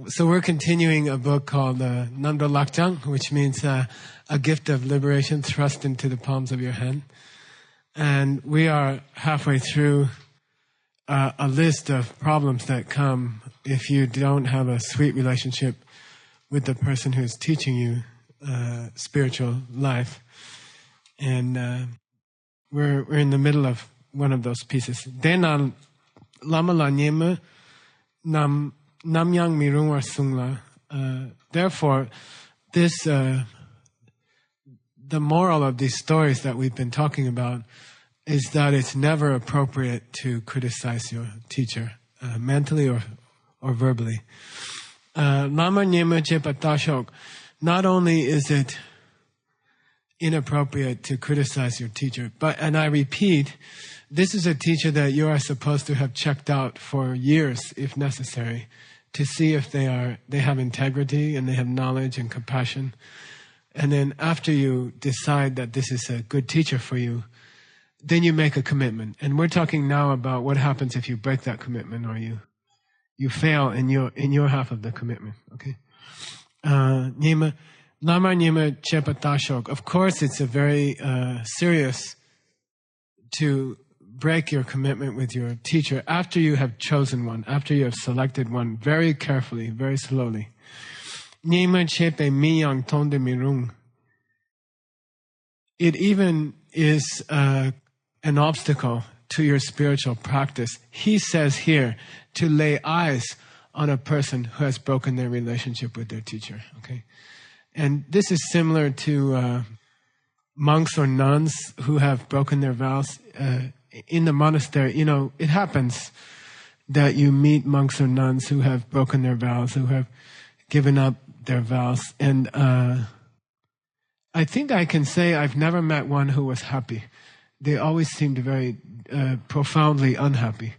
So we're continuing a book called Namdo Lakjang, which means a gift of liberation thrust into the palms of your hand. And we are halfway through a list of problems that come if you don't have a sweet relationship with the person who's teaching you spiritual life. And we're in the middle of one of those pieces. Denan lama la nyema nam namyang mirungwar sungla. Therefore, this the moral of these stories that we've been talking about is that it's never appropriate to criticize your teacher, mentally or verbally. Lama nyema chepatashok. Not only is it inappropriate to criticize your teacher, and I repeat, this is a teacher that you are supposed to have checked out for years, if necessary, to see if they have integrity and they have knowledge and compassion. And then after you decide that this is a good teacher for you, then you make a commitment. And we're talking now about what happens if you break that commitment or you fail in your half of the commitment. Okay. Nyema Lama Nyema Chepatashok. Of course, it's a very serious to break your commitment with your teacher after you have chosen one, after you have selected one very carefully, very slowly. Nyema Chepe Miyang Tonde Mirung. It even is an obstacle to your spiritual practice. He says here to lay eyes on a person who has broken their relationship with their teacher. Okay. And this is similar to monks or nuns who have broken their vows in the monastery. You know, it happens that you meet monks or nuns who have broken their vows, who have given up their vows. And I think I can say I've never met one who was happy. They always seemed very profoundly unhappy.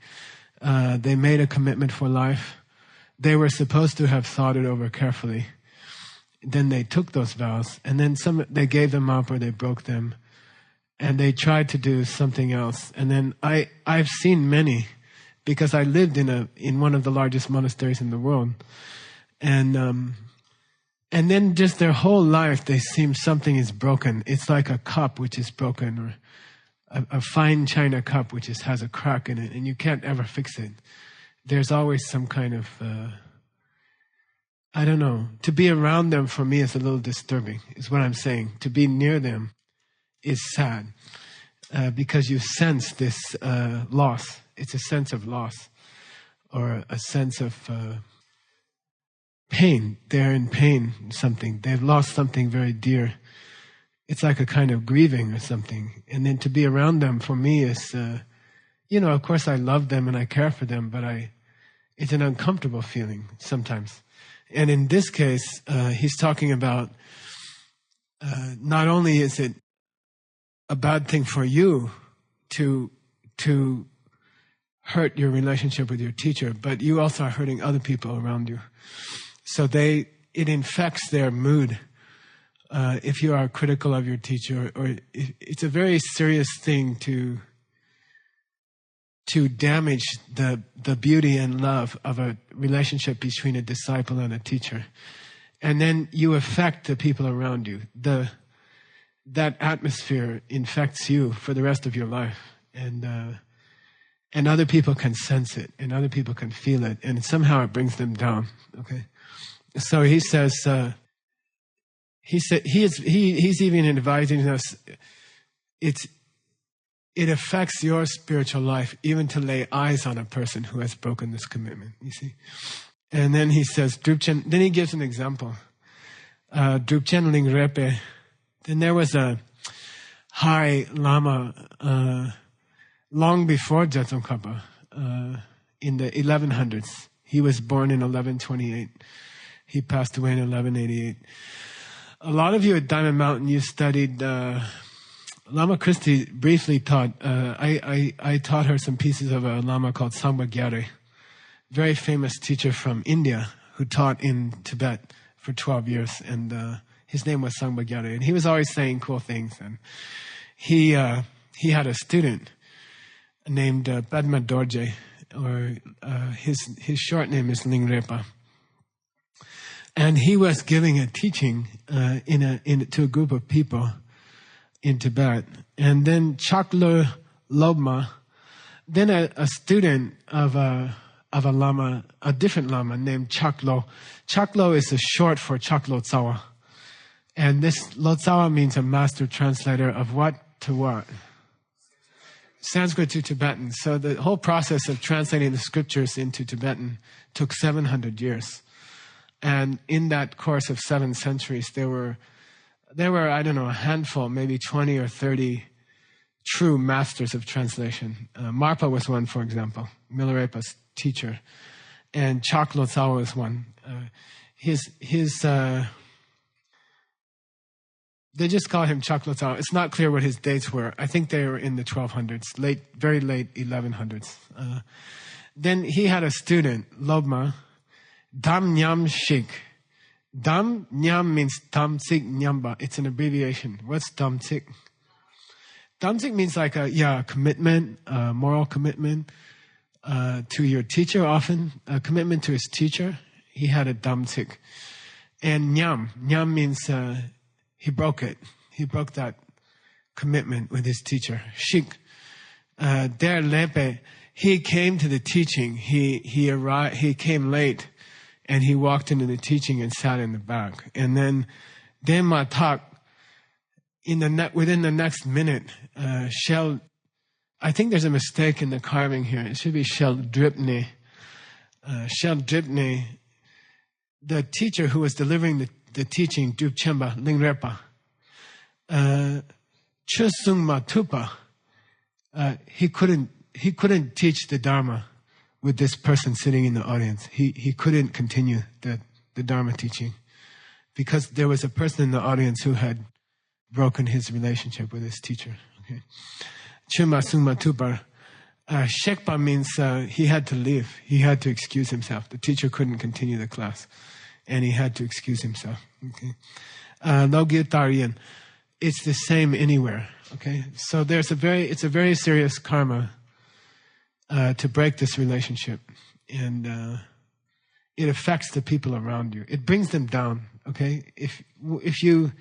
They made a commitment for life. They were supposed to have thought it over carefully. Then they took those vows, and then they gave them up or they broke them, and they tried to do something else. And then I've seen many, because I lived in one of the largest monasteries in the world, and then just their whole life they seem something is broken. It's like a cup which is broken, or a fine china cup which has a crack in it, and you can't ever fix it. There's always some kind of I don't know. To be around them for me is a little disturbing, is what I'm saying. To be near them is sad because you sense this loss. It's a sense of loss or a sense of pain. They're in pain, something. They've lost something very dear. It's like a kind of grieving or something. And then to be around them for me is, of course I love them and I care for them, but it's an uncomfortable feeling sometimes. And in this case, he's talking about not only is it a bad thing for you to hurt your relationship with your teacher, but you also are hurting other people around you. So it infects their mood if you are critical of your teacher, or it's a very serious thing to damage the beauty and love of a relationship between a disciple and a teacher. And then you affect the people around you. That atmosphere infects you for the rest of your life. And other people can sense it, and other people can feel it, and somehow it brings them down. Okay. So he says, he's even advising us, it affects your spiritual life even to lay eyes on a person who has broken this commitment, you see. And then he says, Drupchen, then he gives an example. Drupchen Lingrepe, then there was a high Lama long before Dzongkhapa in the 1100s. He was born in 1128. He passed away in 1188. A lot of you at Diamond Mountain, you studied Lama Christie briefly taught, I taught her some pieces of a Lama called Sangpa Gyare, very famous teacher from India who taught in Tibet for 12 years. And his name was Sangpa Gyare. And he was always saying cool things. And he had a student named Padma Dorje, or his short name is Lingrepa. And he was giving a teaching to a group of people in Tibet. And then Chaklo Lobma, then a student of a lama, a different lama named Chaklo. Chaklo is a short for Chaklo Tsawa. And this Lotsawa means a master translator of what to what? Sanskrit to Tibetan. So the whole process of translating the scriptures into Tibetan took 700 years. And in that course of 7 centuries, there were, I don't know, a handful, maybe 20 or 30 true masters of translation. Marpa was one, for example, Milarepa's teacher. And Chaklo Tsawa was one. They just call him Chaklo Tsawa. It's not clear what his dates were. I think they were in the 1200s, very late 1100s. Then he had a student, Lobma, Dam Nyam Shik. Dam Nyam means Tam Tsik Nyamba. It's an abbreviation. What's Tam Tsik? Tam Tsik means like a commitment, moral commitment to your teacher often, a commitment to his teacher. He had a Dam Tsik. And Nyam means he broke it. He broke that commitment with his teacher. Shik. Der Lepe, he came to the teaching. He arrived. He came late, and he walked into the teaching and sat in the back. And then Matak, within the next minute, Shel. I think there's a mistake in the carving here. It should be Shel Dripne. Shel Dripne, the teacher who was delivering the teaching, Drupchemba Lingrepa, Chusung Matupa, he couldn't teach the Dharma with this person sitting in the audience. He couldn't continue the Dharma teaching because there was a person in the audience who had broken his relationship with his teacher. Okay. Chuma Sung Matupa. Shekpa means he had to leave. He had to excuse himself. The teacher couldn't continue the class, and he had to excuse himself. Okay. Logitarian. It's the same anywhere. Okay. So it's a very serious karma to break this relationship, and it affects the people around you. It brings them down. Okay. If you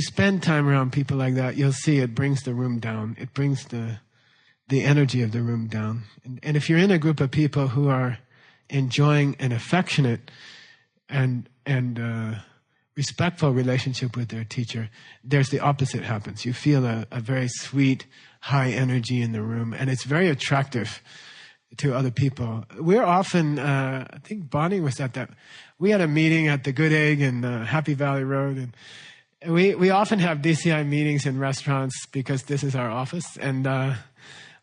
spend time around people like that, you'll see it brings the room down. It brings the energy of the room down. And if you're in a group of people who are enjoying an affectionate and respectful relationship with their teacher, there's the opposite happens. You feel a very sweet, high energy in the room, and it's very attractive to other people. We're often, I think Bonnie was at that. We had a meeting at the Good Egg in Happy Valley Road, and we often have DCI meetings in restaurants because this is our office, and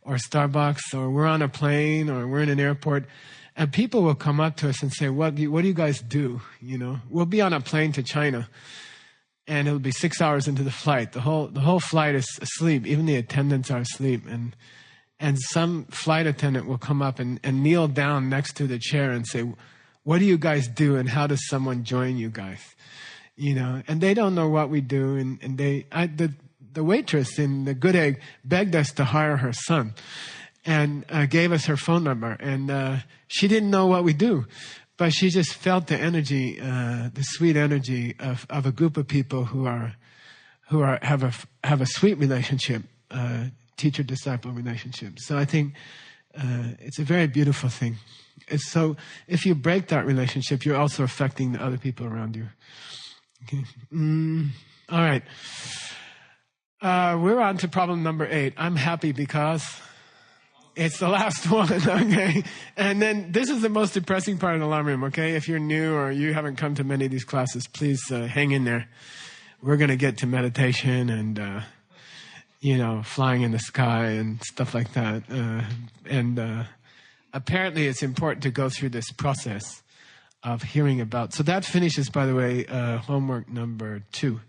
or Starbucks, or we're on a plane, or we're in an airport. And people will come up to us and say, what do you guys do? You know, we'll be on a plane to China, and it'll be 6 hours into the flight. The whole flight is asleep. Even the attendants are asleep. And some flight attendant will come up and kneel down next to the chair and say, what do you guys do? And how does someone join you guys? You know, and they don't know what we do. And the waitress in the Good Egg begged us to hire her son, and gave us her phone number. And she didn't know what we do, but she just felt the energy, the sweet energy of a group of people who have a sweet relationship, teacher-disciple relationship. So I think it's a very beautiful thing. So if you break that relationship, you're also affecting the other people around you. Okay. All right. We're on to problem number 8. I'm happy because it's the last one, okay? And then this is the most depressing part of the Lam Room, okay? If you're new or you haven't come to many of these classes, please hang in there. We're going to get to meditation and, flying in the sky and stuff like that. Apparently it's important to go through this process of hearing about. So that finishes, by the way, homework number 2.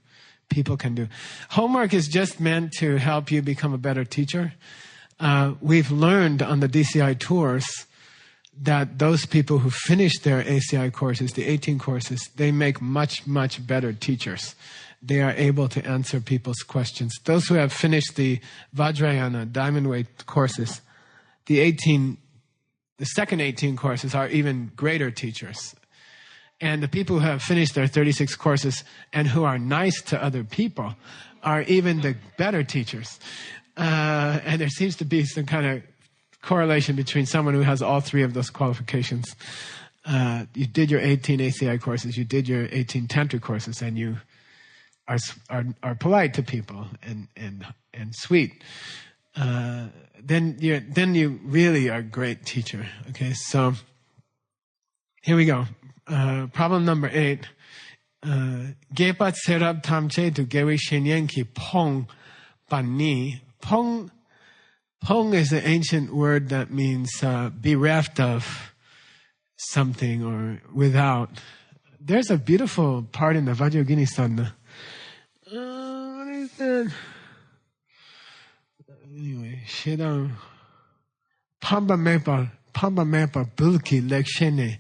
People can do. Homework is just meant to help you become a better teacher. We've learned on the DCI tours that those people who finish their ACI courses, the 18 courses, they make much, much better teachers. They are able to answer people's questions. Those who have finished the Vajrayana, Diamond Way courses, the second 18 courses are even greater teachers. And the people who have finished their 36 courses and who are nice to other people are even the better teachers. And there seems to be some kind of correlation between someone who has all three of those qualifications. You did your 18 ACI courses, you did your 18 Tantra courses, and you are polite to people and sweet. Then you really are a great teacher. Okay, so here we go. Problem number 8. Gepat serab tamche tu gewi shenyen ki pong bani. Pong is an ancient word that means bereft of something or without. There's a beautiful part in the Vajrayogini Sutta. What is that? Anyway, Shedam Pamba Mepa Bulki Lekshene.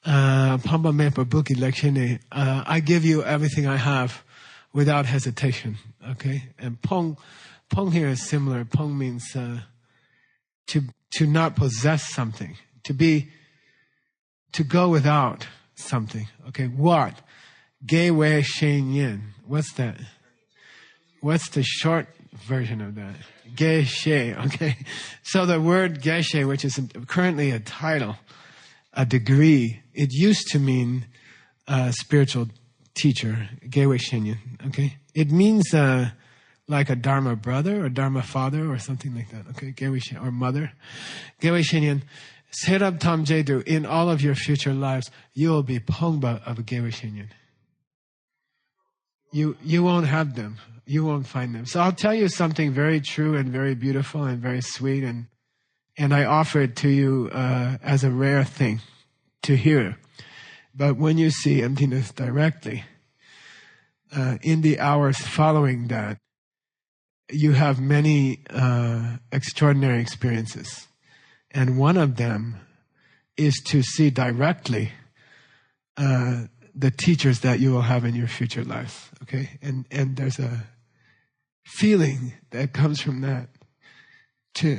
Pamba Mepa Bulki Lekshene. I give you everything I have without hesitation. Okay? And Pong here is similar. Pong means to not possess something. To go without something. Okay, what? Gewe Shen Yin. What's that? What's the short version of that? Geshe. Okay. So the word Geshe, which is currently a title, a degree, it used to mean spiritual teacher. Gewe Shen Yin. Okay. It means like a Dharma brother or Dharma father or something like that. Okay. Gewe Shen or mother. Gewe Shen Yin. Serab Tam Jedu, in all of your future lives, you will be Pongba of a Gewe Shen Yin. You won't have them. You won't find them. So I'll tell you something very true and very beautiful and very sweet, and I offer it to you as a rare thing to hear. But when you see emptiness directly, in the hours following that, you have many extraordinary experiences. And one of them is to see directly the teachers that you will have in your future lives. Okay? And there's a feeling that comes from that to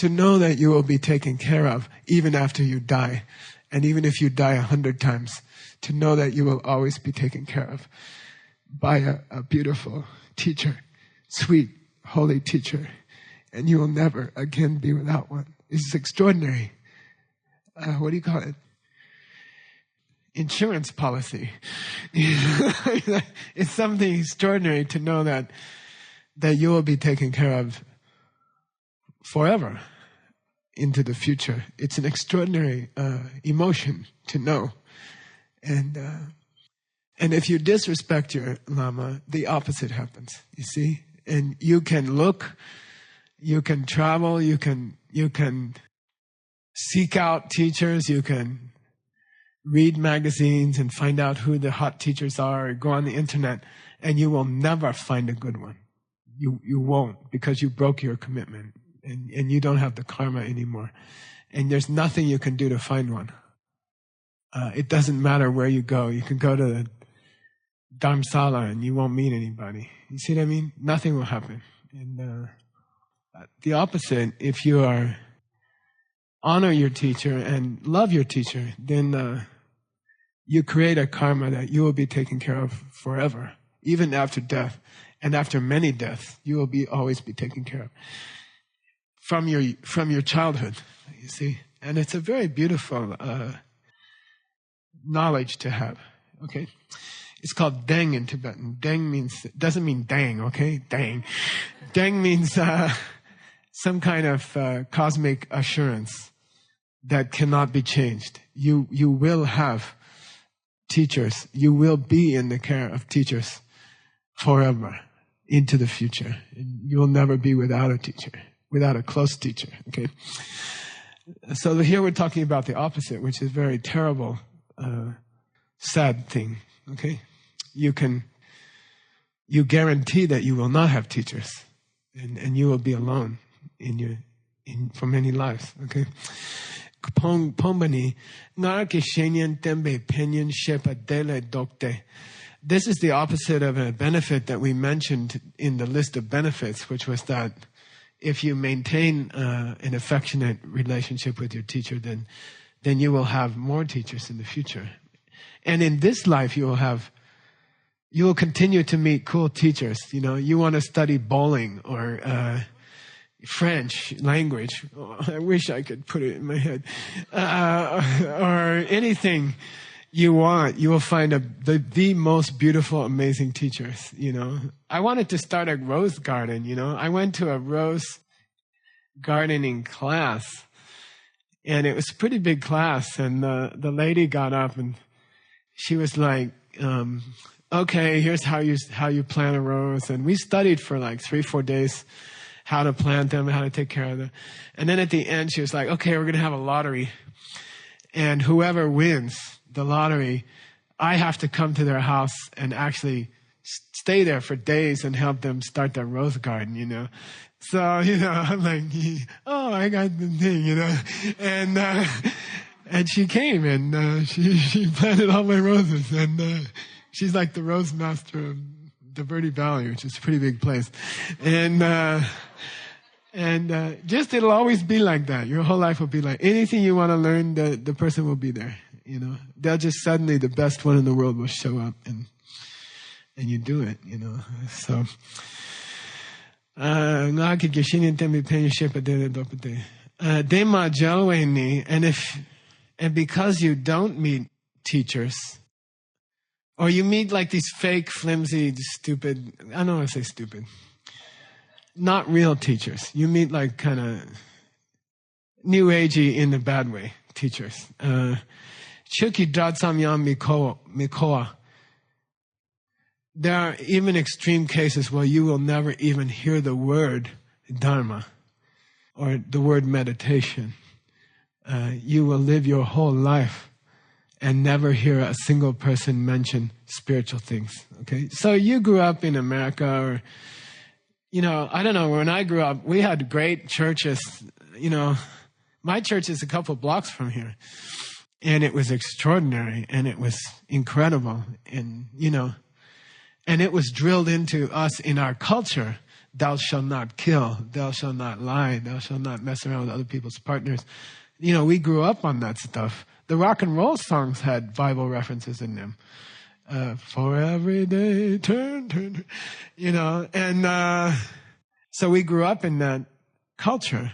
know that you will be taken care of even after you die. And even if you die 100 times, to know that you will always be taken care of by a beautiful teacher, sweet, holy teacher. And you will never again be without one. This is extraordinary. What do you call it? Insurance policy. It's something extraordinary to know that you will be taken care of forever into the future. It's an extraordinary emotion to know. And if you disrespect your Lama, the opposite happens, you see? And you can look, you can travel, you can seek out teachers, you can read magazines and find out who the hot teachers are, or go on the internet, and you will never find a good one. You won't, because you broke your commitment, and you don't have the karma anymore. And there's nothing you can do to find one. It doesn't matter where you go. You can go to the Dharamsala and you won't meet anybody. You see what I mean? Nothing will happen. And the opposite, if you honor your teacher and love your teacher, then you create a karma that you will be taken care of forever, even after death. And after many deaths, you will always be taken care of from your childhood, you see. And it's a very beautiful knowledge to have, okay? It's called Deng in Tibetan. Deng doesn't mean dang, okay? Dang. Deng means some kind of cosmic assurance that cannot be changed. You will have teachers. You will be in the care of teachers forever into the future. You will never be without a teacher, without a close teacher, okay? So here we're talking about the opposite, which is very terrible, sad thing, okay? You guarantee that you will not have teachers, and you will be alone for many lives, okay? Pombani, Narake Shenyan Tembe Penyan Shepa Dele Dokte. This is the opposite of a benefit that we mentioned in the list of benefits, which was that if you maintain an affectionate relationship with your teacher, then then you will have more teachers in the future. And in this life, you will continue to meet cool teachers. You know, you want to study bowling or French language. Oh, I wish I could put it in my head. Or anything you want, you will find the most beautiful, amazing teachers, you know. I wanted to start a rose garden, you know. I went to a rose gardening class, and it was a pretty big class, and the lady got up and she was like, okay, here's how you plant a rose. And we studied for like 3-4 days how to plant them, how to take care of them. And then at the end, she was like, okay, we're going to have a lottery. And whoever wins the lottery, I have to come to their house and actually stay there for days and help them start their rose garden, you know. So, you know, I'm like, oh, I got the thing, you know. And she came and she planted all my roses. And she's like the rose master of the Verde Valley, which is a pretty big place. And just it'll always be like that. Your whole life will be like anything you want to learn, the person will be there. You know, they'll just suddenly the best one in the world will show up and you do it. You know, so. And because you don't meet teachers, or you meet like these fake, flimsy, stupid, I don't want to say stupid, not real teachers. You meet like kind of new agey in a bad way teachers. Chuki Dratsamyam Mikoa. There are even extreme cases where you will never even hear the word Dharma or the word meditation. You will live your whole life and never hear a single person mention spiritual things. Okay, so you grew up in America, or you know, I don't know. When I grew up, we had great churches. You know, my church is a couple blocks from here, and it was extraordinary, and it was incredible, and you know, and it was drilled into us in our culture. Thou shalt not kill. Thou shalt not lie. Thou shalt not mess around with other people's partners. You know, we grew up on that stuff. The rock and roll songs had Bible references in them. For every day, turn, you know. And so we grew up in that culture.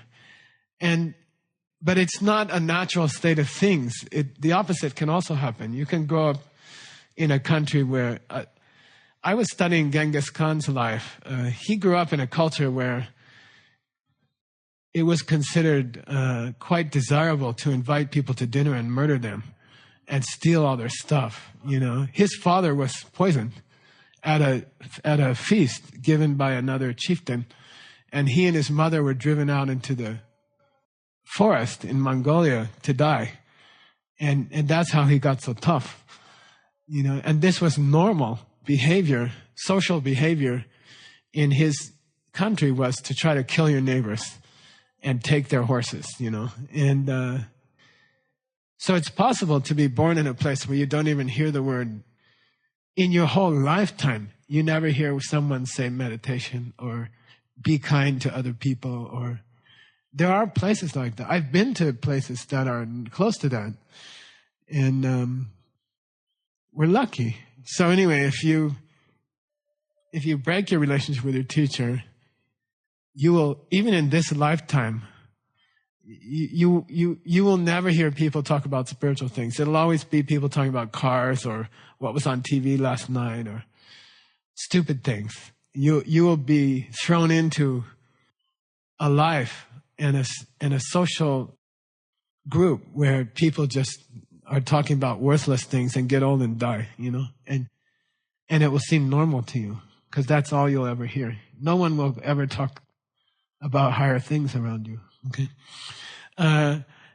But it's not a natural state of things. The opposite can also happen. You can grow up in a country where... I was studying Genghis Khan's life. He grew up in a culture where it was considered quite desirable to invite people to dinner and murder them and steal all their stuff. You know, his father was poisoned at a feast given by another chieftain, and he and his mother were driven out into the forest in Mongolia to die, and that's how he got so tough. You know, and this was normal behavior, social behavior in his country was to try to kill your neighbors and take their horses, you know. And so it's possible to be born in a place where you don't even hear the word in your whole lifetime. You never hear someone say meditation or be kind to other people, or there are places like that. I've been to places that are close to that, and we're lucky. So anyway, if you break your relationship with your teacher, you will, even in this lifetime, you will never hear people talk about spiritual things. It'll always be people talking about cars or what was on TV last night or stupid things. You will be thrown into a life and a social group where people just are talking about worthless things and get old and die, you know, and it will seem normal to you because that's all you'll ever hear. No one will ever talk about higher things around you. Okay.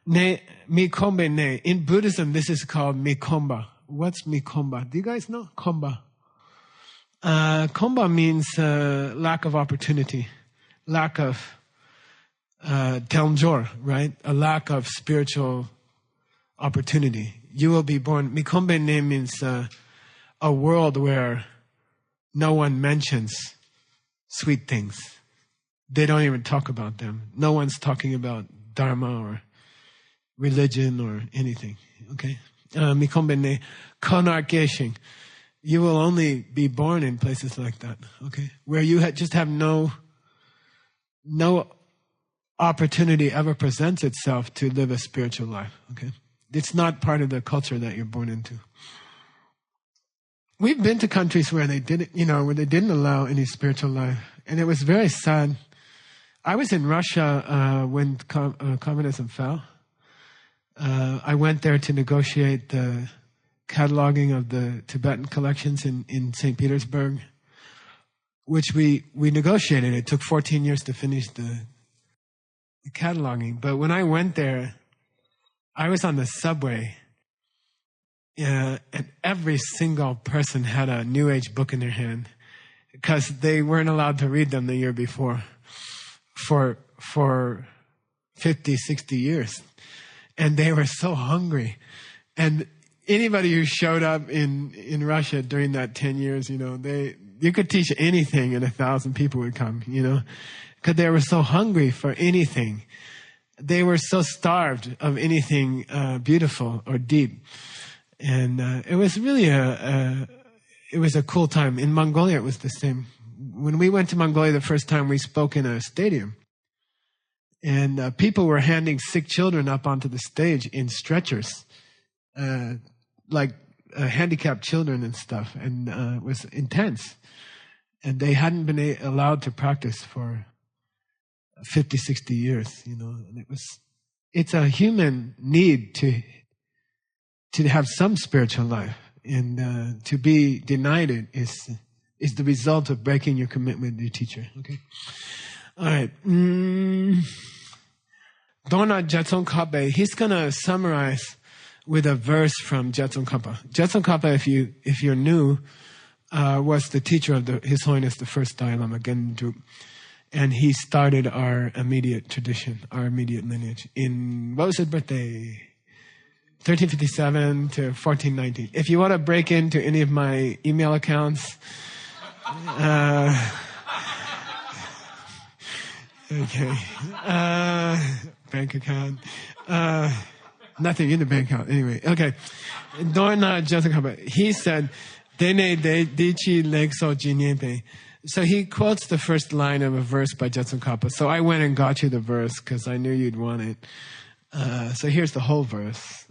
Mikombe ne. In Buddhism, this is called mikomba. What's mikomba? Do you guys know? Komba. Komba means lack of opportunity, lack of Telmjor, right? A lack of spiritual opportunity. You will be born. Mikombe ne means a world where no one mentions sweet things. They don't even talk about them. No one's talking about Dharma or religion or anything. Okay? Mikombene konarkeshing. You will only be born in places like that. Okay? Where you just have no opportunity ever presents itself to live a spiritual life. Okay? It's not part of the culture that you're born into. We've been to countries where they didn't allow any spiritual life, and it was very sad. I was in Russia when communism fell. I went there to negotiate the cataloging of the Tibetan collections in St. Petersburg, which we negotiated. It took 14 years to finish the cataloging. But when I went there, I was on the subway, and every single person had a New Age book in their hand because they weren't allowed to read them the year before for 50, 60 years. And they were so hungry. And anybody who showed up in Russia during that 10 years, you could teach anything and 1,000 people would come, because they were so hungry for anything. They were so starved of anything beautiful or deep. And it was really it was a cool time. In Mongolia, it was the same. When we went to Mongolia the first time, we spoke in a stadium. And people were handing sick children up onto the stage in stretchers, like handicapped children and stuff. And it was intense. And they hadn't been allowed to practice for 50, 60 years, And it's a human need to have some spiritual life. And to be denied it is the result of breaking your commitment with your teacher. Okay? All right. Dona Jetson-Kape, he's going to summarize with a verse from Jetson-Kapa. Jetson-Kapa, if you're new, was the teacher of His Holiness the First Dalai Lama, Gen Druk. And he started our immediate tradition, our immediate lineage. What was his birthday? 1357 to 1419. If you want to break into any of my email accounts, okay. Bank account. Nothing in the bank account. Anyway, okay. Dorna Jessica, he said, Dene de dichi legso jinyepe. So he quotes the first line of a verse by Jetsun Kappa. So I went and got you the verse because I knew you'd want it. So here's the whole verse.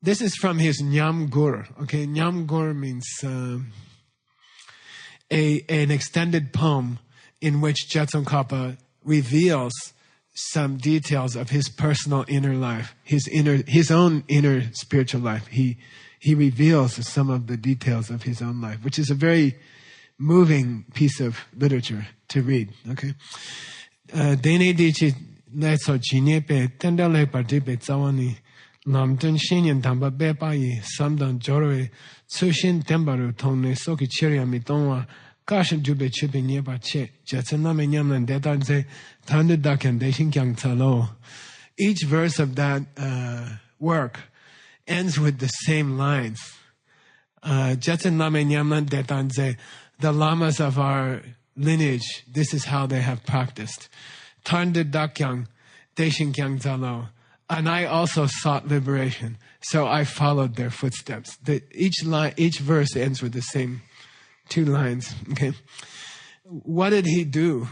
This is from his Nyam Gur. Okay, Nyam Gur means an extended poem in which Jetsun Kappa reveals some details of his personal inner life, his own inner spiritual life. He reveals some of the details of his own life, which is a very moving piece of literature to read. Okay, Dene dichi leso jinyepe tendale partipe tsawani lamdun shinyan tamba bepayi samdan jorwe tsushin tembaru tongne soki chiriami tonwa kashin jube chipe nyeba che jetsaname nyamlan detanze tandu dakan deshin kyang talo. Each verse of that work ends with the same lines. Jetsaname nyamlan detanze, the lamas of our lineage, this is how they have practiced. Tandu dakyang deshin kyang talo. And I also sought liberation, so I followed their footsteps. Each verse ends with the same two lines. Okay, what did he do?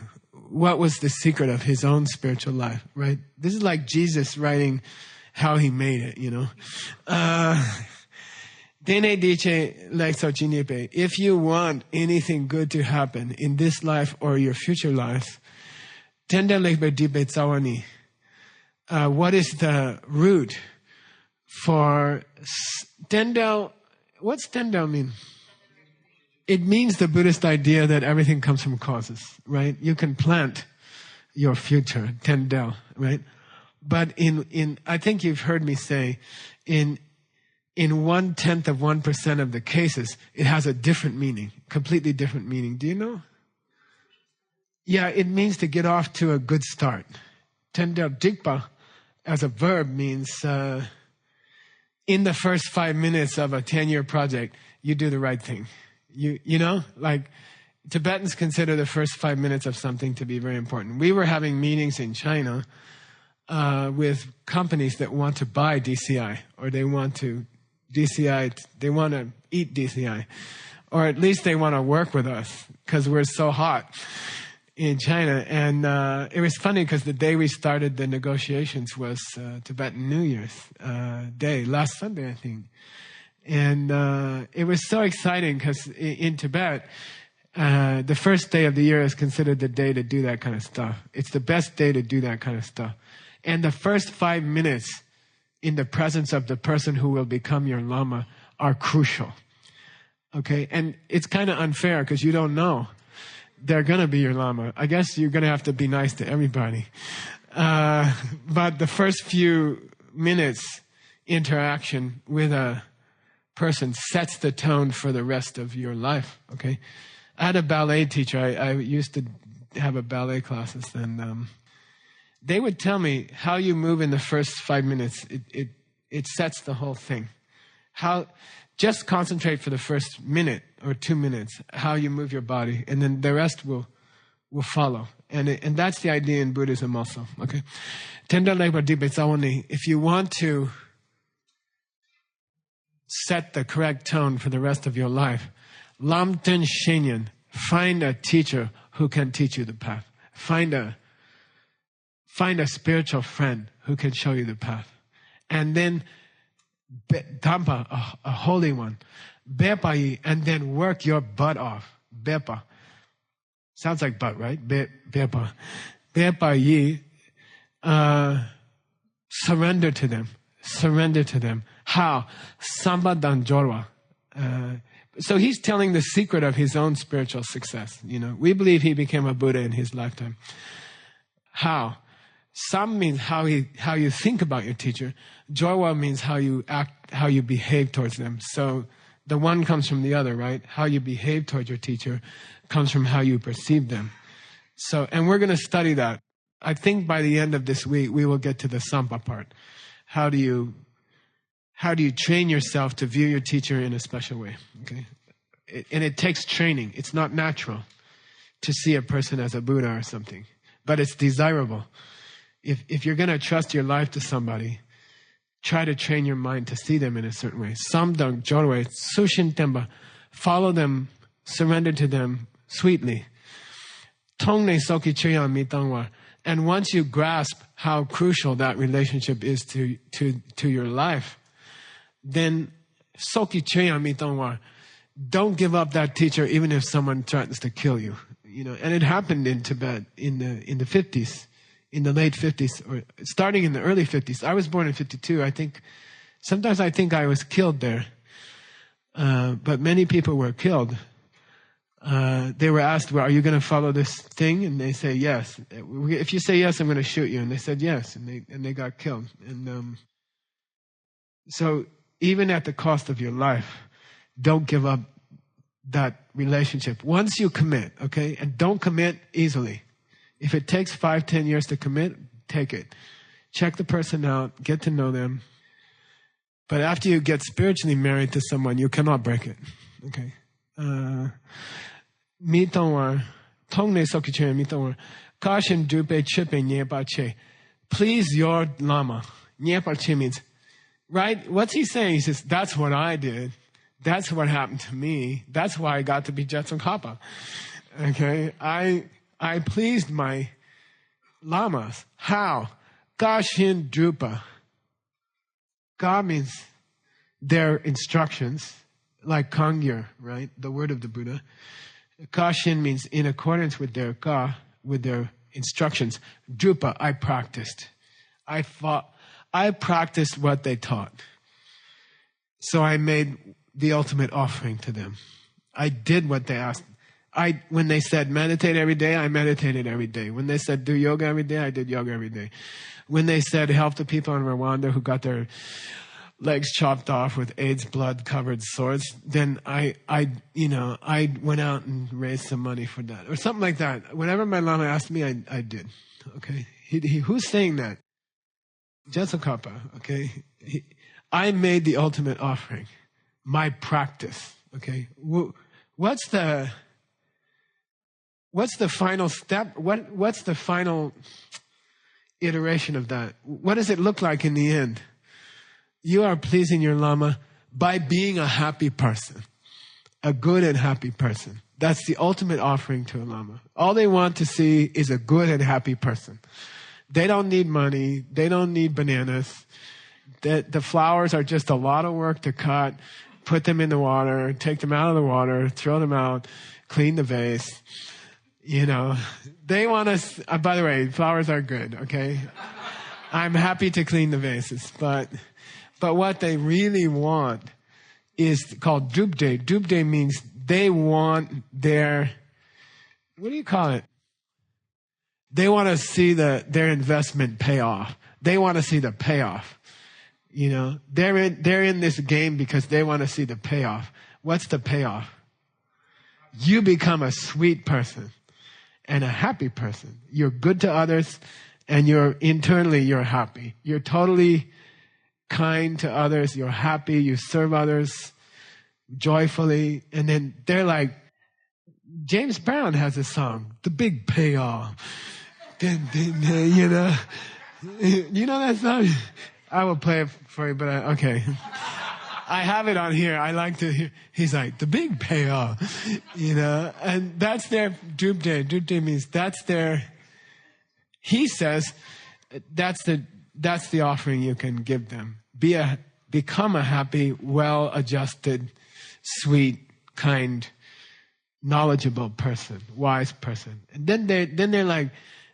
What was the secret of his own spiritual life? Right. This is like Jesus writing how he made it. If you want anything good to happen in this life or your future life, what is the root for Tendel? What's Tendel mean? It means the Buddhist idea that everything comes from causes, right? You can plant your future, Tendel, right? But I think you've heard me say, in 0.1% of the cases, it has a different meaning, completely different meaning. Do you know? Yeah, it means to get off to a good start. Tendel Jigpa, as a verb, means in the first 5 minutes of a 10-year project, you do the right thing. Like Tibetans consider the first 5 minutes of something to be very important. We were having meetings in China with companies that want to buy DCI, or they want to eat DCI, or at least they want to work with us because we're so hot in China. And it was funny because the day we started the negotiations was Tibetan New Year's Day, last Sunday, I think. And it was so exciting because in Tibet, the first day of the year is considered the day to do that kind of stuff. It's the best day to do that kind of stuff. And the first 5 minutes in the presence of the person who will become your Lama are crucial. Okay? And it's kind of unfair because you don't know they're going to be your Lama. I guess you're going to have to be nice to everybody. But the first few minutes interaction with a person sets the tone for the rest of your life. Okay? I had a ballet teacher. I used to have a ballet classes, and they would tell me how you move in the first 5 minutes. It sets the whole thing. Just concentrate for the first minute or 2 minutes how you move your body, and then the rest will follow. And that's the idea in Buddhism also. Okay, if you want to set the correct tone for the rest of your life, Lamten Shenyan, find a teacher who can teach you the path. Find a spiritual friend who can show you the path. And then Dampa, a holy one. Bepa, and then work your butt off. Bepa. Sounds like butt, right? Bepa. Bepa, surrender to them. Surrender to them. How? Samba Danjorwa. So he's telling the secret of his own spiritual success. You know, we believe he became a Buddha in his lifetime. How? Sam means how you think about your teacher. Jorwa means how you act, how you behave towards them. So the one comes from the other, right? How you behave towards your teacher comes from how you perceive them. So, and we're going to study that. I think by the end of this week, we will get to the Sampa part. How do you train yourself to view your teacher in a special way? Okay, and it takes training. It's not natural to see a person as a Buddha or something, but it's desirable. If you're going to trust your life to somebody, try to train your mind to see them in a certain way. Samdang Jorwe, Sushin Temba, follow them, surrender to them sweetly. Tongne Soki Chuyan Mitangwa. And once you grasp how crucial that relationship is to your life, then Soki Chuyan Mitangwa, don't give up that teacher even if someone threatens to kill you. You know, and it happened in Tibet in the 50s. In the late 50s, or starting in the early 50s. I was born in 52. Sometimes I think I was killed there. But many people were killed. They were asked, well, are you going to follow this thing? And they say, yes. If you say yes, I'm going to shoot you. And they said yes. And they got killed. And so even at the cost of your life, don't give up that relationship. Once you commit, okay? And don't commit easily. If it takes 5-10 years to commit, take it. Check the person out, get to know them. But after you get spiritually married to someone, you cannot break it. Okay. Mitongwa, tongne sokiche mitongwa, kashin dupe chipe nyepache. Please your Lama. Nyepache means, right? What's he saying? He says, that's what I did. That's what happened to me. That's why I got to be Jetsun Kappa. Okay. I pleased my lamas. How? Gashin Drupa. Ga means their instructions, like Kangyur, right? The word of the Buddha. Gashin means in accordance with their Ga, with their instructions. Drupa, I practiced. I practiced what they taught. So I made the ultimate offering to them. I did what they asked. When they said meditate every day, I meditated every day. When they said do yoga every day, I did yoga every day. When they said help the people in Rwanda who got their legs chopped off with AIDS blood covered swords, then I went out and raised some money for that or something like that. Whenever my Lama asked me, I did. Okay, who's saying that? Jetsun Kappa. Okay, I made the ultimate offering, my practice. Okay, what's the final step? What's the final iteration of that. What does it look like in the end? You are pleasing your Lama by being a happy person, a good and happy person. That's the ultimate offering to a Lama. All they want to see is a good and happy person. They don't need money. They don't need bananas. The flowers are just a lot of work to cut, put them in the water, take them out of the water, throw them out, clean the vase. You know, they want us, by the way, flowers are good, okay? I'm happy to clean the vases, but what they really want is called dubde. Dubde means they want their, what do you call it? They want to see their investment pay off. They want to see the payoff. You know, they're in this game because they want to see the payoff. What's the payoff? You become a sweet person and a happy person. You're good to others, and internally you're happy. You're totally kind to others. You're happy. You serve others joyfully. And then they're like, James Brown has a song, The Big Payoff. You know, you know that song? I will play it for you, but okay. I have it on here. I like to hear. He's like, the big payoff, you know, and that's their dubde. Dubde means that's their, he says, that's the offering you can give them. Become a happy, well-adjusted, sweet, kind, knowledgeable person, wise person. And then they're like,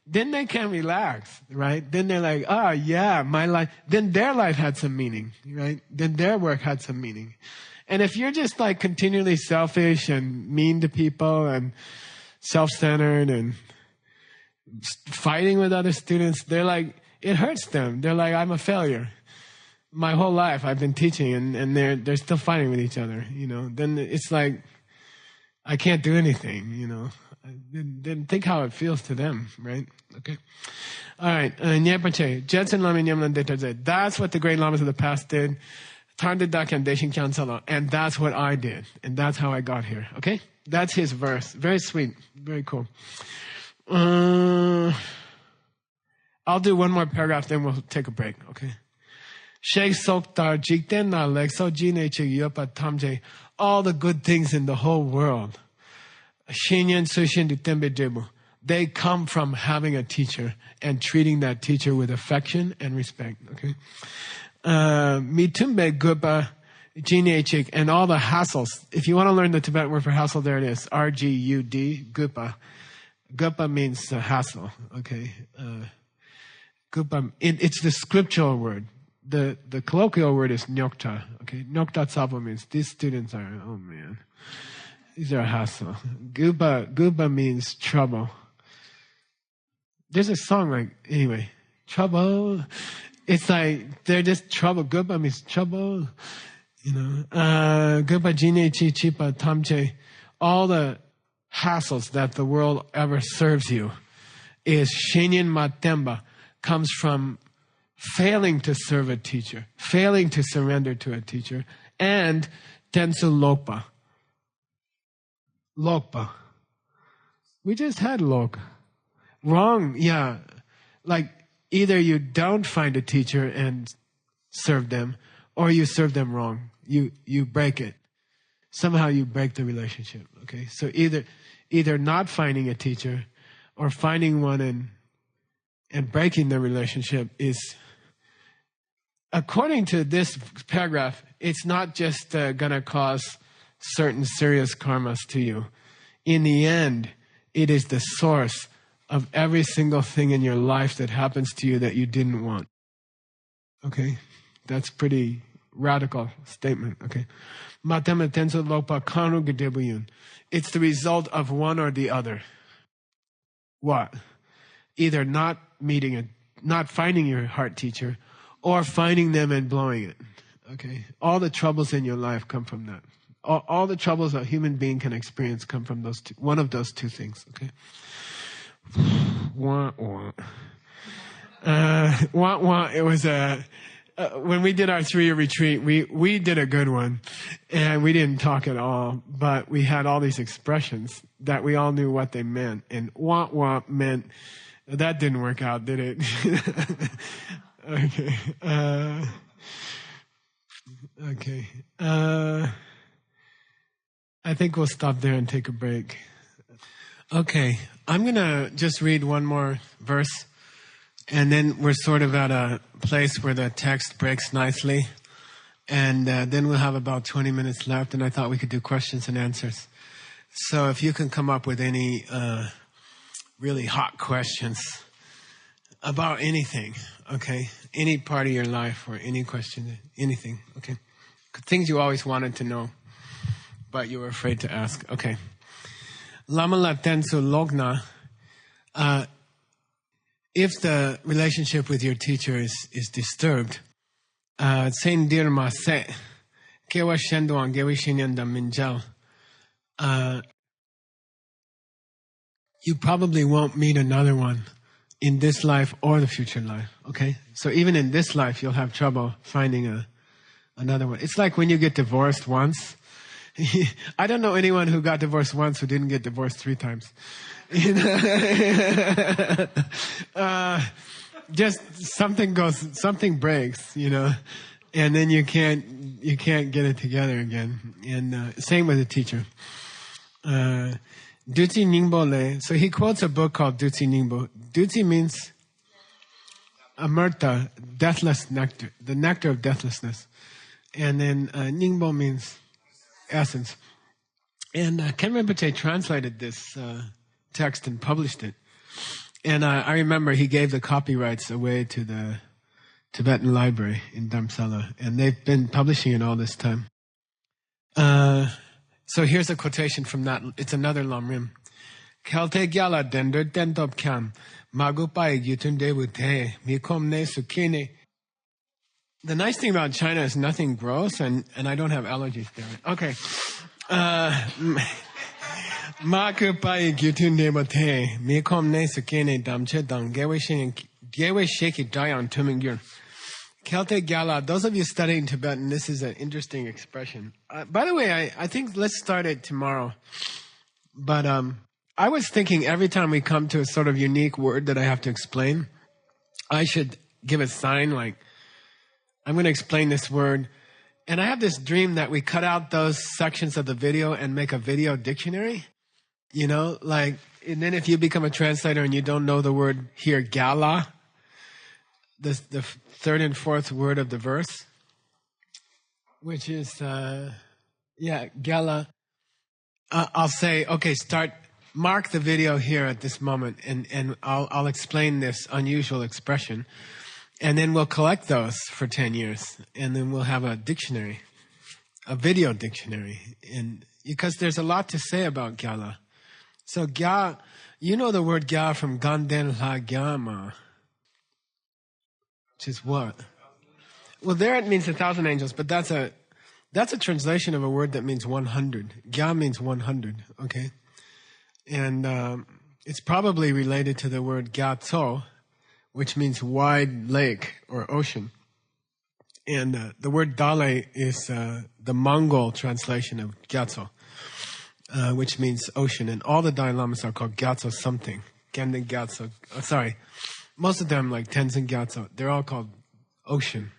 then they can relax, right? Then they're like, oh yeah, my life, then their life had some meaning, right? Then their work had some meaning. And if you're just like continually selfish and mean to people and self-centered and fighting with other students, they're like, it hurts them. They're like, I'm a failure. My whole life I've been teaching and they're still fighting with each other, you know? Then it's like, I can't do anything, you know? Then think how it feels to them, right? Okay. All right. Jetson Lama Nyamlan Detaze. That's what the great lamas of the past did. Tarnda Dakyan Deshin Kyansala. And that's what I did. And that's how I got here. Okay? That's his verse. Very sweet. Very cool. I'll do one more paragraph, then we'll take a break. Okay? Sheikh Soktar Jikten Na Lekso Jine Chig Yopa Tamje. All the good things in the whole world. They come from having a teacher and treating that teacher with affection and respect. Okay. Mitumbe Gupa Jinechik and all the hassles. If you want to learn the Tibetan word for hassle, there it is. R-G-U-D, Gupa. Gupa means hassle. Okay. Gupa, it's the scriptural word. The colloquial word is nyokta. Okay. Nyokta Tsabo means these students are, oh man. These are a hassle. Gupa means trouble. There's a song like, anyway, trouble. It's like, they're just trouble. Gupa means trouble. You know, Gupa jine chi chipa tamche. All the hassles that the world ever serves you is shenyan matemba, comes from failing to serve a teacher, failing to surrender to a teacher, and tensu lokpa. Lokpa. We just had lok. Wrong, yeah. Like, either you don't find a teacher and serve them, or you serve them wrong. You break it. Somehow you break the relationship, okay? So either not finding a teacher or finding one and breaking the relationship is, according to this paragraph, it's not just going to cause certain serious karmas to you. In the end, it is the source of every single thing in your life that happens to you that you didn't want. Okay? That's pretty radical statement. Okay? It's the result of one or the other. What? Either not finding your heart teacher, or finding them and blowing it. Okay? All the troubles in your life come from that. All the troubles a human being can experience come from one of those two things. Okay. Wah, wah. Wah, wah. It was when we did our 3-year retreat, we did a good one, and we didn't talk at all, but we had all these expressions that we all knew what they meant. And wah, wah meant That didn't work out, did it? Okay. Okay. I think we'll stop there and take a break. Okay. I'm going to just read one more verse, and then we're sort of at a place where the text breaks nicely. And then we'll have about 20 minutes left, and I thought we could do questions and answers. So if you can come up with any really hot questions about anything, okay? Any part of your life or any question, anything, okay? Things you always wanted to know, but you were afraid to ask. Okay. Lama la tensu logna. If the relationship with your teacher is disturbed, sen dirma se kewa shenduan gewi shinyanda minjal. You probably won't meet another one in this life or the future life, okay? So even in this life, you'll have trouble finding another one. It's like when you get divorced once. I don't know anyone who got divorced once who didn't get divorced 3 times. Just something breaks, and then you can't get it together again. And same with the teacher. Duti Ningbo Le. So he quotes a book called Duti Ningbo. Duti means amerta, deathless nectar, the nectar of deathlessness. And then Ningbo means essence. And Ken Rinpoche translated this text and published it. And I remember he gave the copyrights away to the Tibetan Library in Dharamsala. And they've been publishing it all this time. So here's a quotation from that. It's another Lamrim. Kelte gyala dender dentop kam magupai yutunde wute mikom ne sukine. The nice thing about China is nothing grows, and I don't have allergies there. Okay. Magupai yutunde wute mikom ne sukine damche dang gewe sheki dayan tumingyur. Kelte Gyala, those of you studying Tibetan, this is an interesting expression. By the way, I think let's start it tomorrow. But I was thinking every time we come to a sort of unique word that I have to explain, I should give a sign like, I'm going to explain this word. And I have this dream that we cut out those sections of the video and make a video dictionary. And then if you become a translator and you don't know the word here, Gyala, the 3rd and 4th word of the verse, which is, Gyala. I'll say, okay, mark the video here at this moment, and I'll explain this unusual expression, and then we'll collect those for 10 years, and then we'll have a dictionary, a video dictionary, and because there's a lot to say about Gyala. So Gya, you know the word Gya from Ganden La Gyama. Which is what? Well, there it means 1,000 angels, but that's a translation of a word that means 100. Gya means 100, okay? And it's probably related to the word Gyatso, which means wide lake or ocean. And the word Dale is the Mongol translation of Gyatso, which means ocean. And all the Dalai Lamas are called Gyatso something. Genden Gyatso. Most of them, like Tenzin Gyatso, they're all called ocean,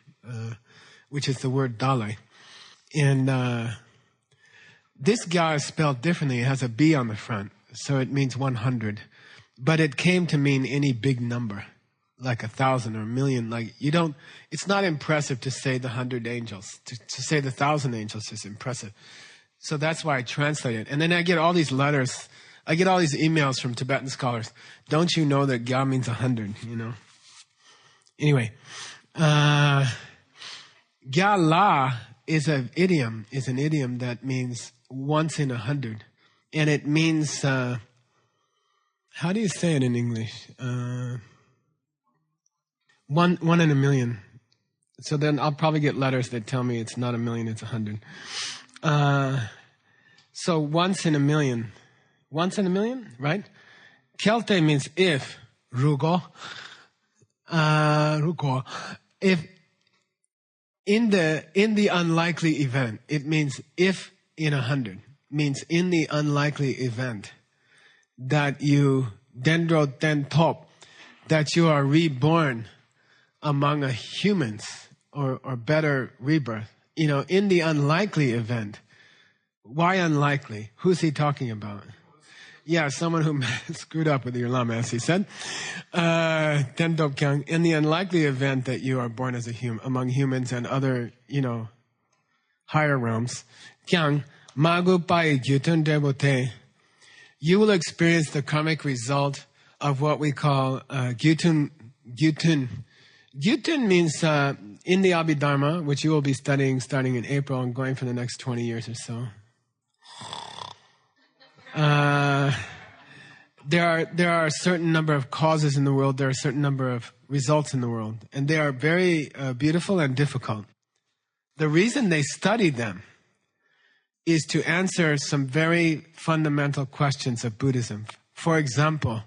which is the word Dale. And this Gya is spelled differently. It has a B on the front, so it means 100. But it came to mean any big number, like 1,000 or 1,000,000. It's not impressive to say the 100 angels. To say the 1,000 angels is impressive. So that's why I translate it. And then I get all these letters. I get all these emails from Tibetan scholars. Don't you know that Gya means 100, Anyway, Gyala is an idiom that means once in 100. And it means, how do you say it in English? One in a million. So then I'll probably get letters that tell me it's not 1,000,000, it's 100. So once in a million. Once in a million, right? Kelte means if. Rugo. If in the unlikely event, it means if in 100. Means in the unlikely event that you dendro den top that you are reborn among humans, or better, rebirth. In the unlikely event. Why unlikely? Who's he talking about? Yeah, someone who screwed up with your lama, as he said. Ten Dop Kyang. In the unlikely event that you are born as among humans and other, higher realms, Kyang, Magu Pai Gyutun Debote, you will experience the karmic result of what we call Gyutun. Gyutun means in the Abhidharma, which you will be studying starting in April and going for the next 20 years or so. There are a certain number of causes in the world. There are a certain number of results in the world. And they are very beautiful and difficult. The reason they study them is to answer some very fundamental questions of Buddhism. For example,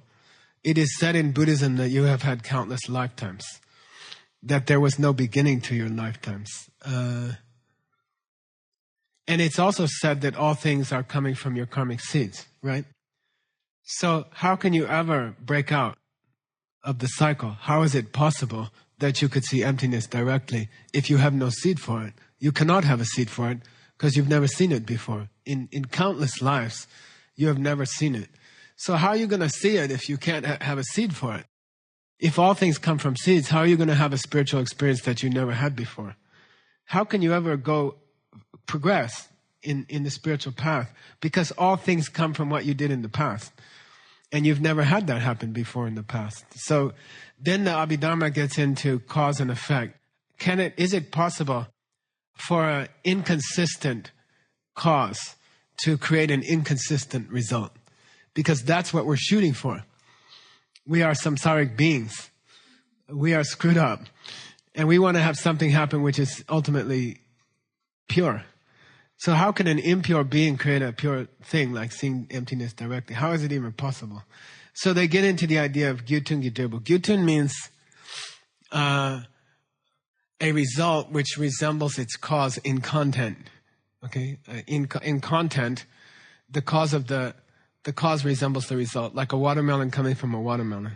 it is said in Buddhism that you have had countless lifetimes, that there was no beginning to your lifetimes. And it's also said that all things are coming from your karmic seeds, right? So how can you ever break out of the cycle? How is it possible that you could see emptiness directly if you have no seed for it? You cannot have a seed for it because you've never seen it before. In countless lives, you have never seen it. So how are you going to see it if you can't have a seed for it? If all things come from seeds, how are you going to have a spiritual experience that you never had before? How can you ever progress in the spiritual path? Because all things come from what you did in the past. And you've never had that happen before in the past. So then the Abhidharma gets into cause and effect. Is it possible for an inconsistent cause to create an inconsistent result? Because that's what we're shooting for. We are samsaric beings. We are screwed up. And we want to have something happen which is ultimately pure. So how can an impure being create a pure thing like seeing emptiness directly? How is it even possible? So they get into the idea of Gyutun Gyuturbu. Gyutun means a result which resembles its cause in content. Okay? In content, the cause resembles the result, like a watermelon coming from a watermelon.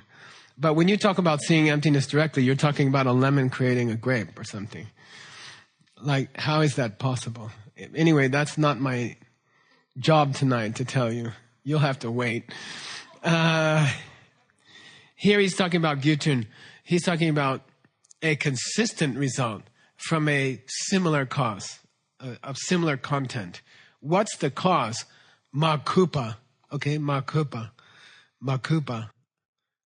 But when you talk about seeing emptiness directly, you're talking about a lemon creating a grape or something. Like, how is that possible? Anyway, that's not my job tonight to tell you. You'll have to wait. Here he's talking about Gyutun. He's talking about a consistent result from a similar cause, of similar content. What's the cause? Makupa. Okay, Makupa.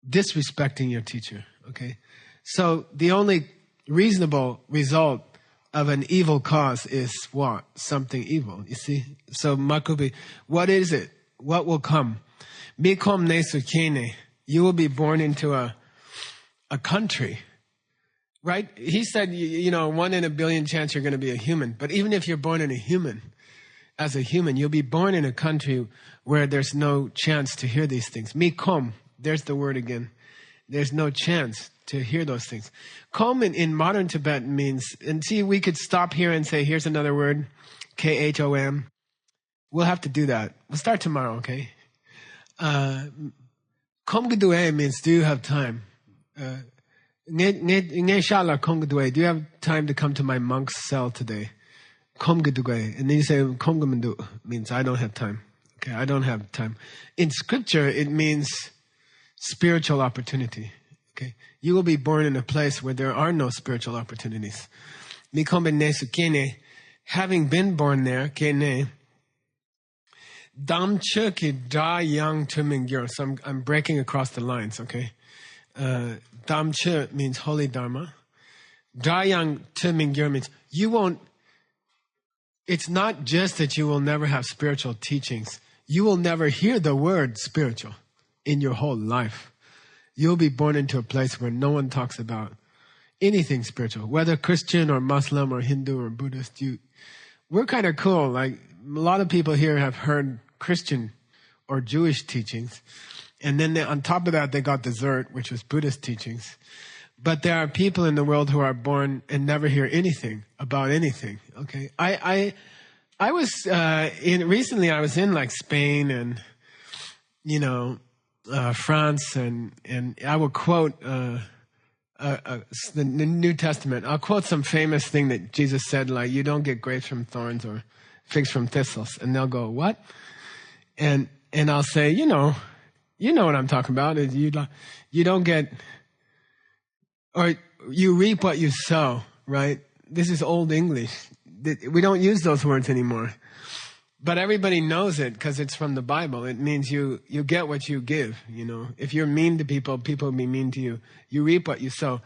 Disrespecting your teacher. Okay. So the only reasonable result of an evil cause is what? Something evil, you see? So Makupi, what is it? What will come? Mikom nesukene. You will be born into a country. Right? He said, 1 in a billion chance you're going to be a human. But even if you're born as a human, you'll be born in a country where there's no chance to hear these things. Mikom, there's the word again. There's no chance to hear those things. Kom in modern Tibet means, and see, we could stop here and say, here's another word, Khom. We'll have to do that. We'll start tomorrow, okay? Kom Gdue means, do you have time? Do you have time to come to my monk's cell today? Kom Gdue. And then you say, Kom Gmandu means, I don't have time. Okay, I don't have time. In scripture, it means spiritual opportunity. Okay, you will be born in a place where there are no spiritual opportunities. Mikombe nesu kene, having been born there, kene, damche ki da yang tumingyur. So I'm breaking across the lines, okay? Damche means holy dharma. Da yang tumingyur means you won't, it's not just that you will never have spiritual teachings. You will never hear the word spiritual in your whole life. You'll be born into a place where no one talks about anything spiritual, whether Christian or Muslim or Hindu or Buddhist. We're kind of cool. Like, a lot of people here have heard Christian or Jewish teachings. And then on top of that, they got dessert, which was Buddhist teachings. But there are people in the world who are born and never hear anything about anything. Okay. I was, recently I was in like Spain and, France, and I will quote the New Testament. I'll quote some famous thing that Jesus said, like, you don't get grapes from thorns or figs from thistles. And they'll go, what? And I'll say, you know what I'm talking about. Is you don't get, or you reap what you sow, right? This is old English. We don't use those words anymore. But everybody knows it because it's from the Bible. It means you get what you give, If you're mean to people, people will be mean to you. You reap what you sow.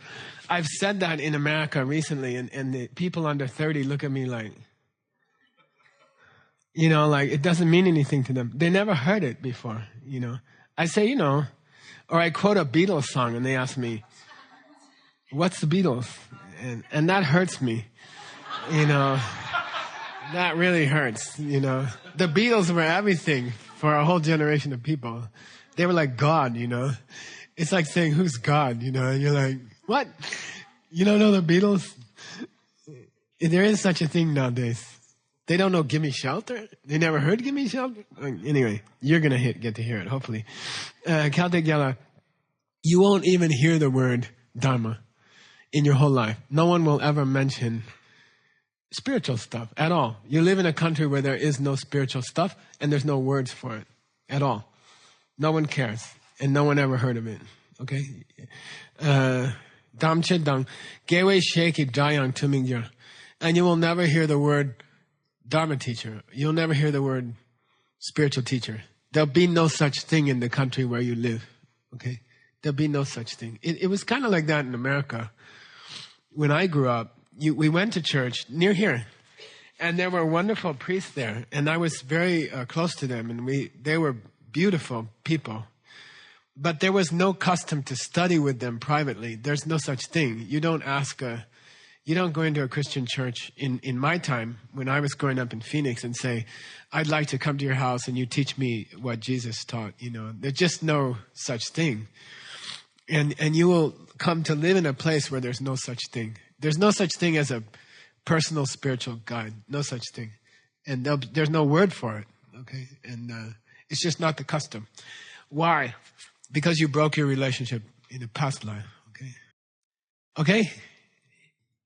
I've said that in America recently, and the people under 30 look at me like, like it doesn't mean anything to them. They never heard it before, I say, or I quote a Beatles song and they ask me, what's the Beatles? And that hurts me, That really hurts, The Beatles were everything for a whole generation of people. They were like God, It's like saying, who's God, And you're like, what? You don't know the Beatles? There is such a thing nowadays. They don't know Gimme Shelter? They never heard Gimme Shelter? Anyway, you're going to get to hear it, hopefully. Caltech Yala, you won't even hear the word Dharma in your whole life. No one will ever mention spiritual stuff at all. You live in a country where there is no spiritual stuff and there's no words for it at all. No one cares and no one ever heard of it. Okay? Dam che dang, gewe sheki dayang tumingya. And you will never hear the word Dharma teacher. You'll never hear the word spiritual teacher. There'll be no such thing in the country where you live. Okay? There'll be no such thing. It was kind of like that in America. When I grew up, we went to church near here, and there were wonderful priests there, and I was very close to them, and they were beautiful people. But there was no custom to study with them privately. There's no such thing. You don't go into a Christian church in my time, when I was growing up in Phoenix, and say, I'd like to come to your house and you teach me what Jesus taught. There's just no such thing. And you will come to live in a place where there's no such thing. There's no such thing as a personal spiritual guide. No such thing. And there's no word for it. Okay? And it's just not the custom. Why? Because you broke your relationship in a past life. Okay? Okay?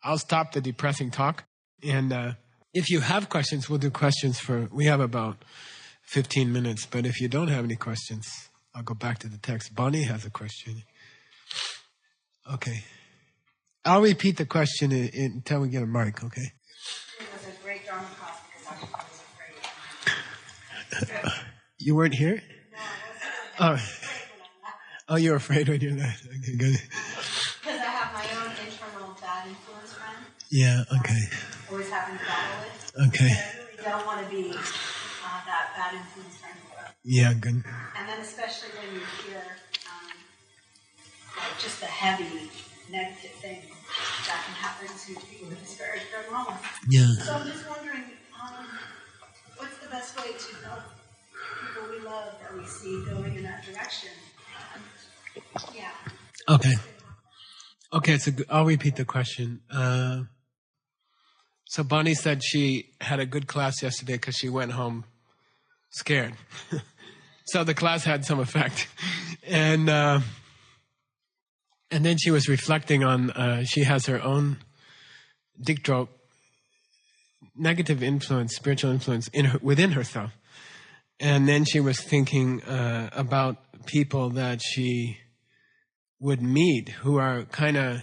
I'll stop the depressing talk. And if you have questions, we'll do questions we have about 15 minutes. But if you don't have any questions, I'll go back to the text. Bonnie has a question. Okay. I'll repeat the question until we get a mic, okay? It was a great Dharma class because I was afraid. You weren't here? No, I Oh. wasn't. I was afraid when I left. Oh, you're afraid when you're there. Okay, good. Because I have my own internal bad influence friend. Yeah, okay. Always having to battle with. Okay. And I really don't want to be that bad influence friend for them. Yeah, good. And then especially when you hear like just the heavy negative thing that can happen to people who disparage their mama. Yeah. So I'm just wondering, what's the best way to help people we love that we see going in that direction? Yeah. Okay. Okay, I'll repeat the question. So Bonnie said she had a good class yesterday because she went home scared. So the class had some effect. And then she was reflecting on, she has her own dikdrop, negative influence, spiritual influence within herself. And then she was thinking about people that she would meet who are kind of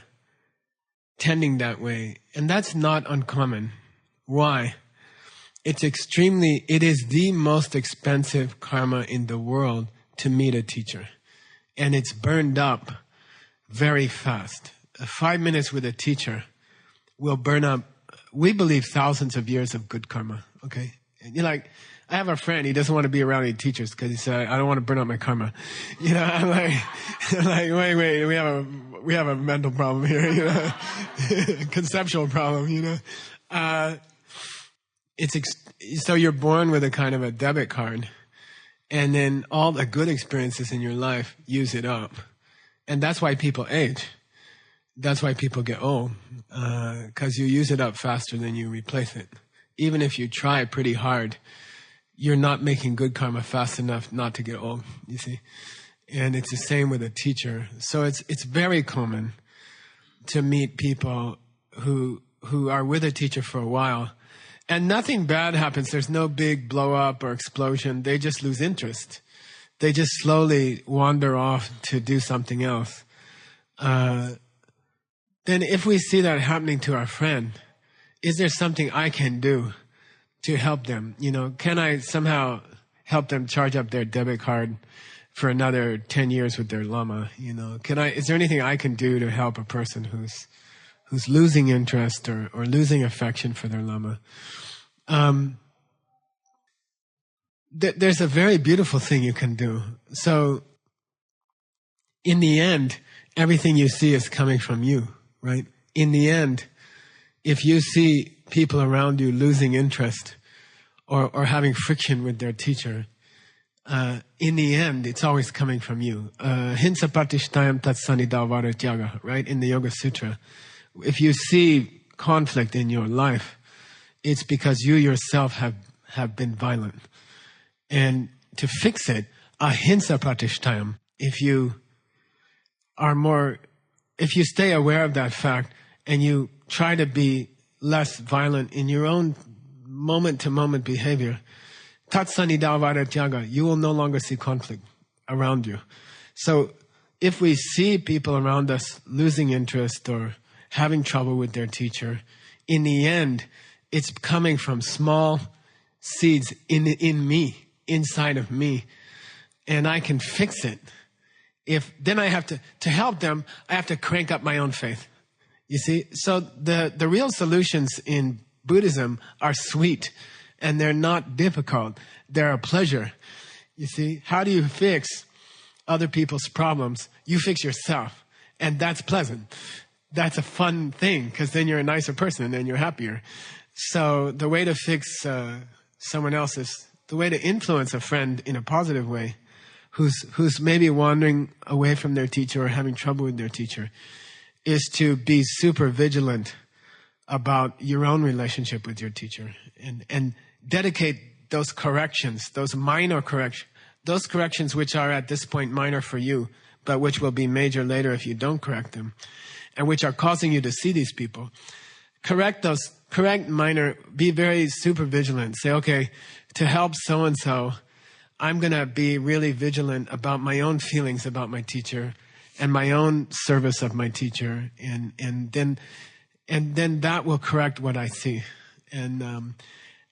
tending that way. And that's not uncommon. Why? It is the most expensive karma in the world to meet a teacher. And it's burned up very fast. 5 minutes with a teacher will burn up, we believe, thousands of years of good karma. Okay? And you're like, I have a friend, he doesn't want to be around any teachers because he said, I don't want to burn up my karma. I'm like, wait, we have a mental problem here, conceptual problem, so you're born with a kind of a debit card, and then all the good experiences in your life use it up. And that's why people age. That's why people get old, because you use it up faster than you replace it. Even if you try pretty hard, you're not making good karma fast enough not to get old, you see. And it's the same with a teacher. So it's very common to meet people who are with a teacher for a while, and nothing bad happens. There's no big blow up or explosion. They just lose interest. They just slowly wander off to do something else. Then if we see that happening to our friend, is there something I can do to help them? Can I somehow help them charge up their debit card for another 10 years with their Lama? Is there anything I can do to help a person who's losing interest or losing affection for their Lama? There's a very beautiful thing you can do. So in the end, everything you see is coming from you, right? In the end, if you see people around you losing interest or having friction with their teacher, in the end, it's always coming from you. Hinsa patishtayam tatsanidavara tyaga, right? In the Yoga Sutra. If you see conflict in your life, it's because you yourself have been violent. And to fix it, ahimsa pratishtayam, if you stay aware of that fact and you try to be less violent in your own moment-to-moment behavior, tatsanidavara tyaga, you will no longer see conflict around you. So if we see people around us losing interest or having trouble with their teacher, in the end, it's coming from small seeds in me, inside of me, and I can fix it. Then I have to help them, I have to crank up my own faith. You see? So the real solutions in Buddhism are sweet, and they're not difficult. They're a pleasure. You see? How do you fix other people's problems? You fix yourself, and that's pleasant. That's a fun thing, because then you're a nicer person and you're happier. So the way to fix someone else's, the way to influence a friend in a positive way, who's maybe wandering away from their teacher or having trouble with their teacher, is to be super vigilant about your own relationship with your teacher and dedicate those corrections, those minor corrections, those corrections which are at this point minor for you, but which will be major later if you don't correct them, and which are causing you to see these people. Correct minor, be very super vigilant. Say, okay, to help so-and-so, I'm going to be really vigilant about my own feelings about my teacher and my own service of my teacher. And then that will correct what I see. And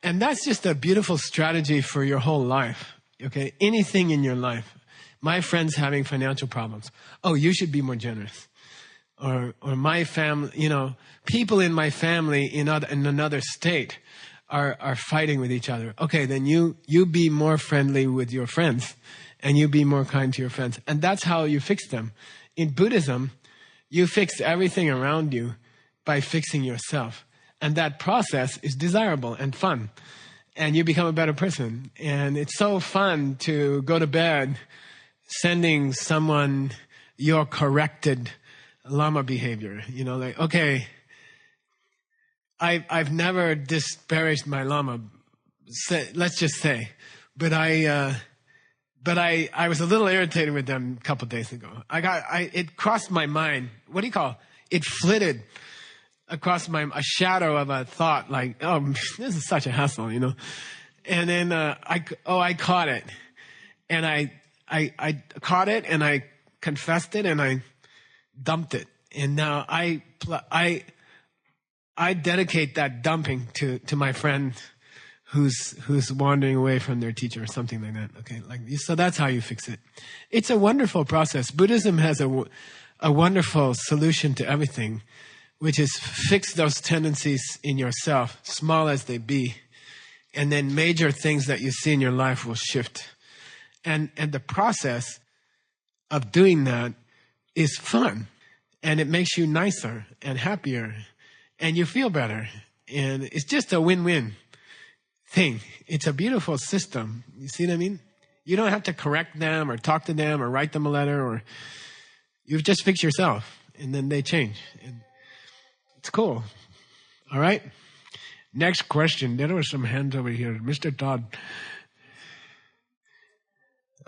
that's just a beautiful strategy for your whole life. Okay. Anything in your life. My friend's having financial problems. Oh, you should be more generous. Or my family, people in my family in another state are fighting with each other. Okay, then you be more friendly with your friends, and you be more kind to your friends. And that's how you fix them. In Buddhism, you fix everything around you by fixing yourself. And that process is desirable and fun. And you become a better person. And it's so fun to go to bed sending someone your corrected Lama behavior. Like, okay, I've never disparaged my Lama, let's just say, but I was a little irritated with them a couple of days ago. It crossed my mind. What do you call it? Flitted across a shadow of a thought, like, oh, this is such a hassle, And then I caught it, and I caught it, and I confessed it, and I dumped it, and now I dedicate that dumping to my friend who's wandering away from their teacher or something like that. Okay, so that's how you fix it. It's a wonderful process. Buddhism has a wonderful solution to everything, which is fix those tendencies in yourself, small as they be, and then major things that you see in your life will shift. And the process of doing that is fun, and it makes you nicer and happier, and you feel better. And it's just a win-win thing. It's a beautiful system. You see what I mean? You don't have to correct them or talk to them or write them a letter, or you just fix yourself, and then they change. And it's cool. All right? Next question. There were some hands over here. Mr. Todd.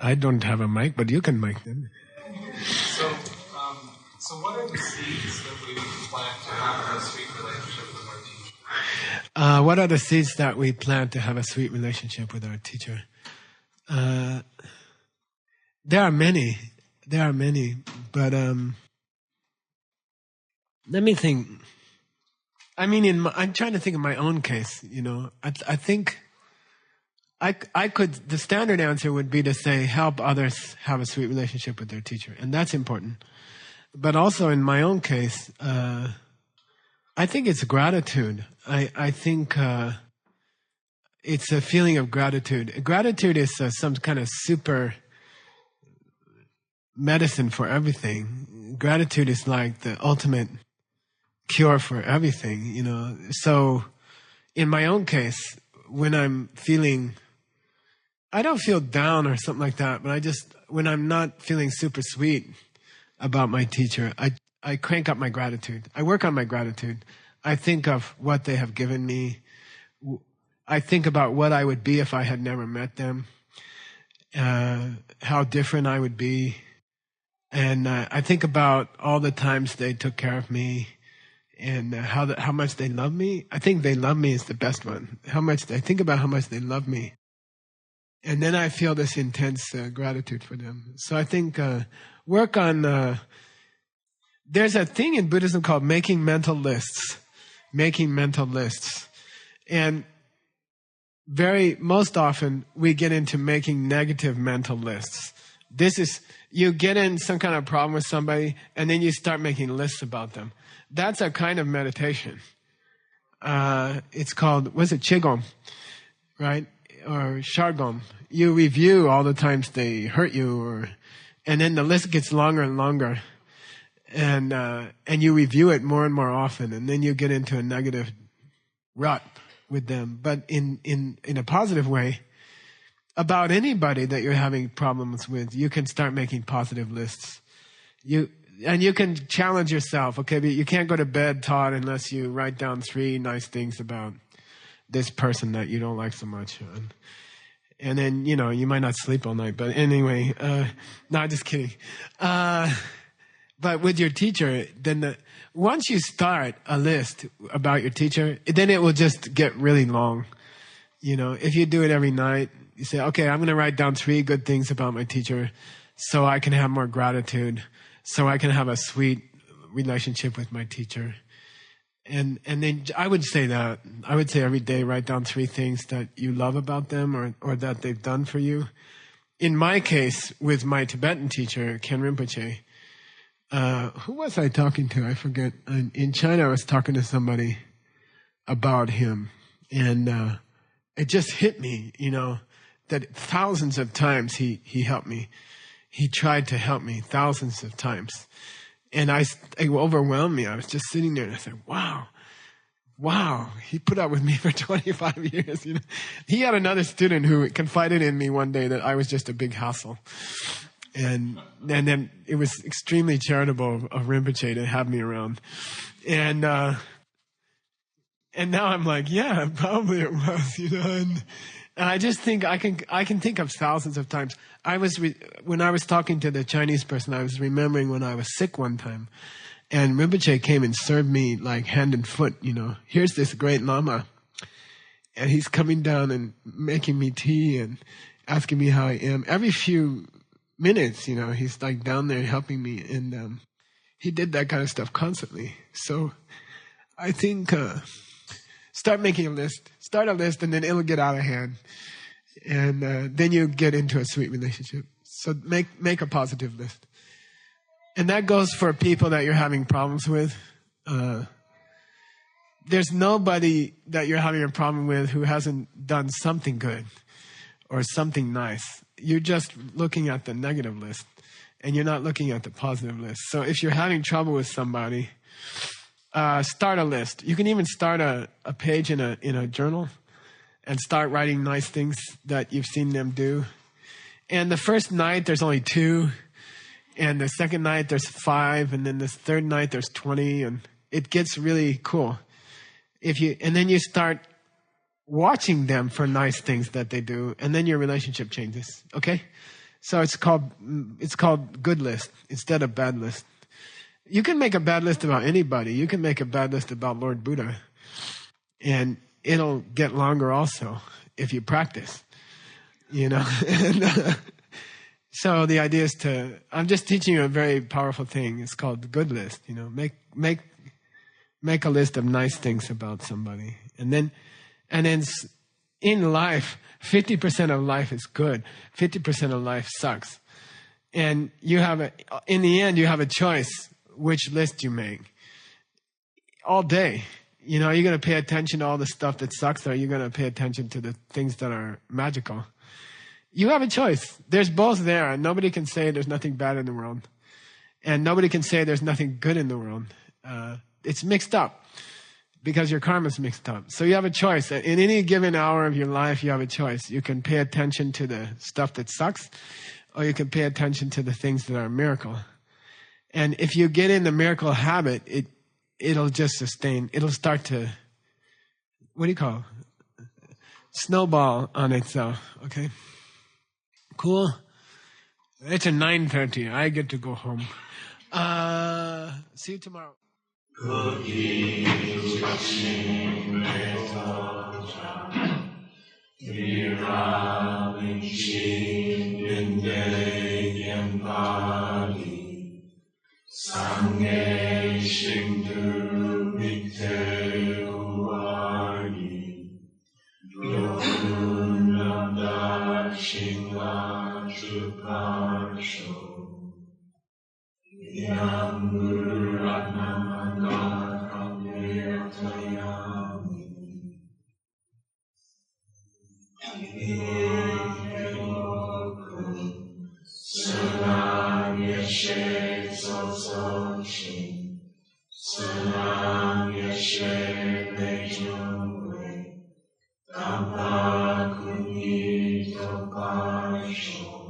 I don't have a mic, but you can mic them. So what are the seeds that we plant to have a sweet relationship with our teacher? What are the seeds that we plant to have a sweet relationship with our teacher? There are many. But let me think. I mean, I'm trying to think of my own case. I think I could. The standard answer would be to say, help others have a sweet relationship with their teacher, and that's important. But also in my own case, I think it's gratitude. I think it's a feeling of gratitude. Gratitude is some kind of super medicine for everything. Gratitude is like the ultimate cure for everything, So in my own case, when I'm feeling, I don't feel down or something like that, but when I'm not feeling super sweet about my teacher, I crank up my gratitude. I work on my gratitude. I think of what they have given me. I think about what I would be if I had never met them, how different I would be. And I think about all the times they took care of me and how much they love me. I think they love me is the best one. I think about how much they love me. And then I feel this intense gratitude for them. So I think work on... there's a thing in Buddhism called making mental lists. Making mental lists. And most often we get into making negative mental lists. You get in some kind of problem with somebody and then you start making lists about them. That's a kind of meditation. It's called, Qigong, right? Or Shargong. You review all the times they hurt you and then the list gets longer and longer. And you review it more and more often, and then you get into a negative rut with them. But in a positive way, about anybody that you're having problems with, you can start making positive lists. You can challenge yourself, okay, but you can't go to bed, Todd, unless you write down 3 nice things about this person that you don't like so much. And then, you might not sleep all night. But anyway, no, just kidding. But with your teacher, then once you start a list about your teacher, then it will just get really long. If you do it every night, you say, okay, I'm going to write down 3 good things about my teacher so I can have more gratitude, so I can have a sweet relationship with my teacher. And then I would say every day write down 3 things that you love about them or that they've done for you. In my case, with my Tibetan teacher, Ken Rinpoche, who was I talking to? I forget. In China, I was talking to somebody about him. And it just hit me, that thousands of times he helped me. He tried to help me thousands of times. And it overwhelmed me. I was just sitting there and I said, wow, he put up with me for 25 years. He had another student who confided in me one day that I was just a big hassle. And then it was extremely charitable of Rinpoche to have me around. And now I'm like, yeah, probably it was, And I just think I can think of thousands of times. When I was talking to the Chinese person, I was remembering when I was sick one time. And Rinpoche came and served me like hand and foot, Here's this great Lama. And he's coming down and making me tea and asking me how I am. Every few minutes, he's like down there helping me. And he did that kind of stuff constantly. So I think start making a list. Start a list and then it'll get out of hand. And then you get into a sweet relationship. So make a positive list. And that goes for people that you're having problems with. There's nobody that you're having a problem with who hasn't done something good or something nice. You're just looking at the negative list and you're not looking at the positive list. So if you're having trouble with somebody, start a list. You can even start a page in a journal and start writing nice things that you've seen them do. And the first night, there's only 2. And the second night, there's 5. And then the third night, there's 20. And it gets really cool. And then you start watching them for nice things that they do. And then your relationship changes. Okay? So it's called good list instead of bad list. You can make a bad list about anybody. You can make a bad list about Lord Buddha. And it'll get longer also if you practice, you know. So the idea is I'm just teaching you a very powerful thing. It's called the good list, you know. Make a list of nice things about somebody. And then in life, 50% of life is good. 50% of life sucks. And in the end, you have a choice which list you make. All day. You know, are you going to pay attention to all the stuff that sucks, or are you going to pay attention to the things that are magical? You have a choice. There's both there, and nobody can say there's nothing bad in the world. And nobody can say there's nothing good in the world. It's mixed up because your karma's mixed up. So you have a choice. In any given hour of your life, you have a choice. You can pay attention to the stuff that sucks, or you can pay attention to the things that are a miracle. And if you get in the miracle habit, it'll just sustain. It'll start to, what do you call it? Snowball on itself. Okay? Cool? It's a 9:30. I get to go home. See you tomorrow. Sangye Shindu Mikte Uwagi Yogunanda Shingla Chuparsho Yanguru Ratnamanga Kamyatayami Salam Yeshe So Shin Salam Yeshe Mejungwe Tampa Kunyi Topasho